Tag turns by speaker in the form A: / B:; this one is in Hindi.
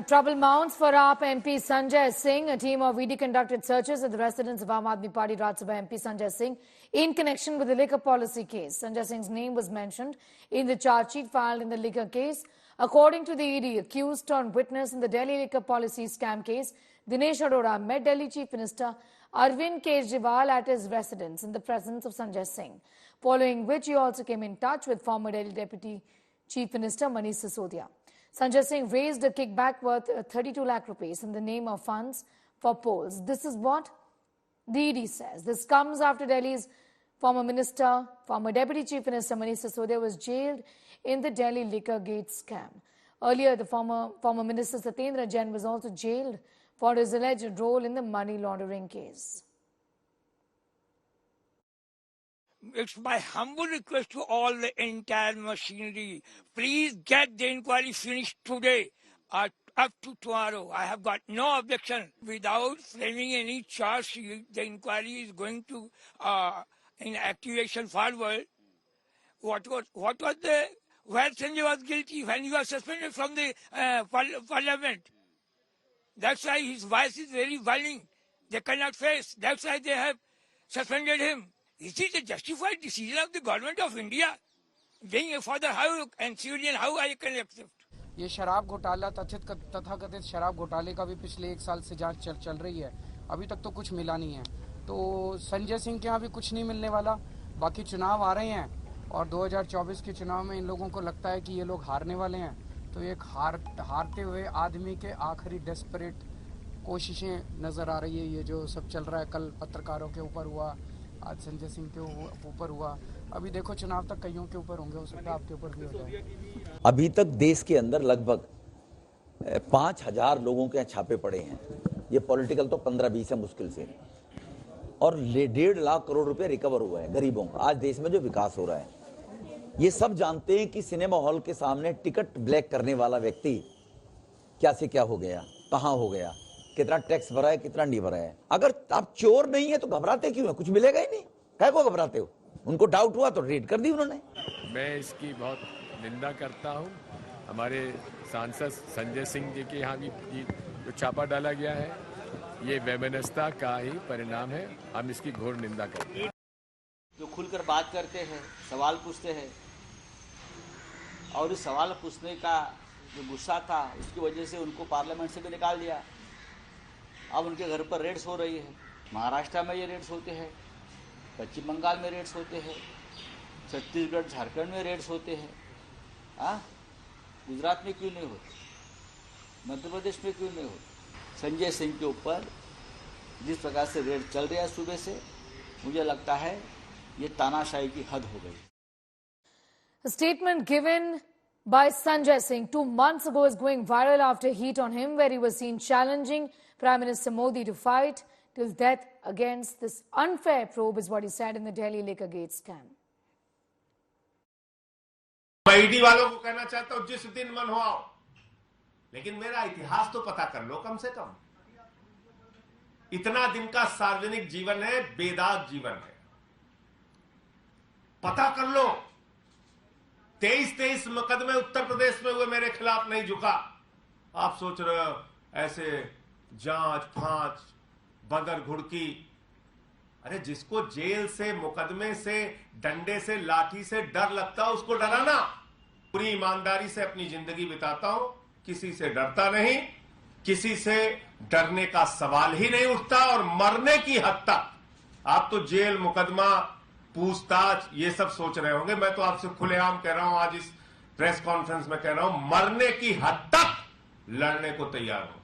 A: Trouble mounts for AAP MP Sanjay Singh. A team of ED conducted searches at the residence of Aam Aadmi Party Rajya Sabha MP Sanjay Singh in connection with the liquor policy case. Sanjay Singh's name was mentioned in the charge sheet filed in the liquor case. According to the ED, accused turned witness in the Delhi liquor policy scam case, Dinesh Arora met Delhi Chief Minister Arvind Kejriwal at his residence in the presence of Sanjay Singh, following which he also came in touch with former Delhi Deputy Chief Minister Manish Sisodia. Sanjay Singh raised a kickback worth 32 lakh rupees in the name of funds for polls. This is what the ED says. This comes after Delhi's former Deputy Chief Minister Manish Sisodia was jailed in the Delhi liquor gate scam. Earlier, the former Minister Satyendra Jain was also jailed for his alleged role in the money laundering case.
B: It's my humble request to all the entire machinery. Please get the inquiry finished today or up to tomorrow. I have got no objection. Without framing any charge, the inquiry is going to in activation forward. What was the where Sanjay was guilty when he was suspended from the parliament? That's why his voice is very violent. They cannot face. That's why they have suspended him. Is it a justified decision of the government of India? Being a father, how and civilian, how I can accept?
C: ये शराब घोटाला तथाकथित शराब घोटाले का भी पिछले 1 साल से जांच चल रही है। अभी तक तो कुछ मिला नहीं है। तो संजय सिंह के यहाँ भी कुछ नहीं मिलने वाला। बाकी चुनाव आ रहे हैं और 2024 के चुनाव में इन लोगों को लगता है कि ये लोग हारने वाले हैं। तो एक हारते हुए आदमी के आखिरी डेस्परेट कोशिशें नजर आ रही है। ये जो सब चल रहा है, कल पत्रकारों के ऊपर हुआ, आज संजय सिंह के ऊपर हुआ, अभी देखो चुनाव तक कईयों के ऊपर होंगे, हो सकता है आपके ऊपर भी हो जाए।
D: अभी तक देश के अंदर लगभग 5000 लोगों के छापे पड़े हैं। ये पॉलिटिकल तो 15-20 है मुश्किल से, और 1.5 लाख करोड़ रुपए रिकवर हुआ है गरीबों का। आज देश में जो विकास हो रहा है, ये सब जानते हैं कि सिनेमा हॉल के सामने टिकट ब्लैक करने वाला व्यक्ति क्या से क्या हो गया, कहां हो गया, कितना टैक्स भरा है, कितना नहीं भरा है। अगर आप चोर नहीं है तो घबराते क्यों है? कुछ मिलेगा ही नहीं, क्या को घबराते हो? उनको डाउट हुआ तो रेड कर दी उन्होंने।
E: मैं इसकी बहुत निंदा करता हूं। हमारे सांसद संजय सिंह जी के यहाँ भी जो छापा डाला गया है, ये वैमनस्यता का ही परिणाम है। हम इसकी घोर निंदा करते हैं।
F: जो खुलकर बात करते हैं, सवाल पूछते हैं, और इस सवाल पूछने का जो गुस्सा था, उसकी वजह से उनको पार्लियामेंट से भी निकाल दिया। अब उनके घर पर रेड्स हो रही है। महाराष्ट्र में ये रेड्स होते हैं, पश्चिम बंगाल में रेड्स होते हैं, छत्तीसगढ़ झारखंड में रेड्स होते हैं। गुजरात में क्यों नहीं होते? मध्य प्रदेश में क्यों नहीं होते? संजय सिंह के ऊपर जिस प्रकार से रेड चल रहा है सुबह से, मुझे लगता है ये तानाशाही की हद हो गई।
A: A statement given by Sanjay Singh 2 months ago is going viral after heat on him, where he was seen challenging Prime Minister Modi to fight till death against this unfair probe, is what he said in the Delhi liquor gate scam.
G: मैं ईडी वालों को कहना चाहता हूं, जिस दिन मन हो आओ, लेकिन मेरा इतिहास तो पता कर लो कम से कम। इतना दिन का सार्वजनिक जीवन है, बेदाग जीवन है, पता कर लो। 23 मुकदमे उत्तर प्रदेश में हुए, मेरे खिलाफ नहीं झुका। आप सोच रहे हो ऐसे जांच फांच बदर घुड़की? अरे जिसको जेल से, मुकदमे से, डंडे से, लाठी से डर लगता है, उसको डराना। पूरी ईमानदारी से अपनी जिंदगी बिताता हूं, किसी से डरता नहीं, किसी से डरने का सवाल ही नहीं उठता। और मरने की हद तक आप तो जेल, मुकदमा, पूछताछ ये सब सोच रहे होंगे। मैं तो आपसे खुलेआम कह रहा हूं, आज इस प्रेस कॉन्फ्रेंस में कह रहा हूं, मरने की हद तक लड़ने को तैयार हूं।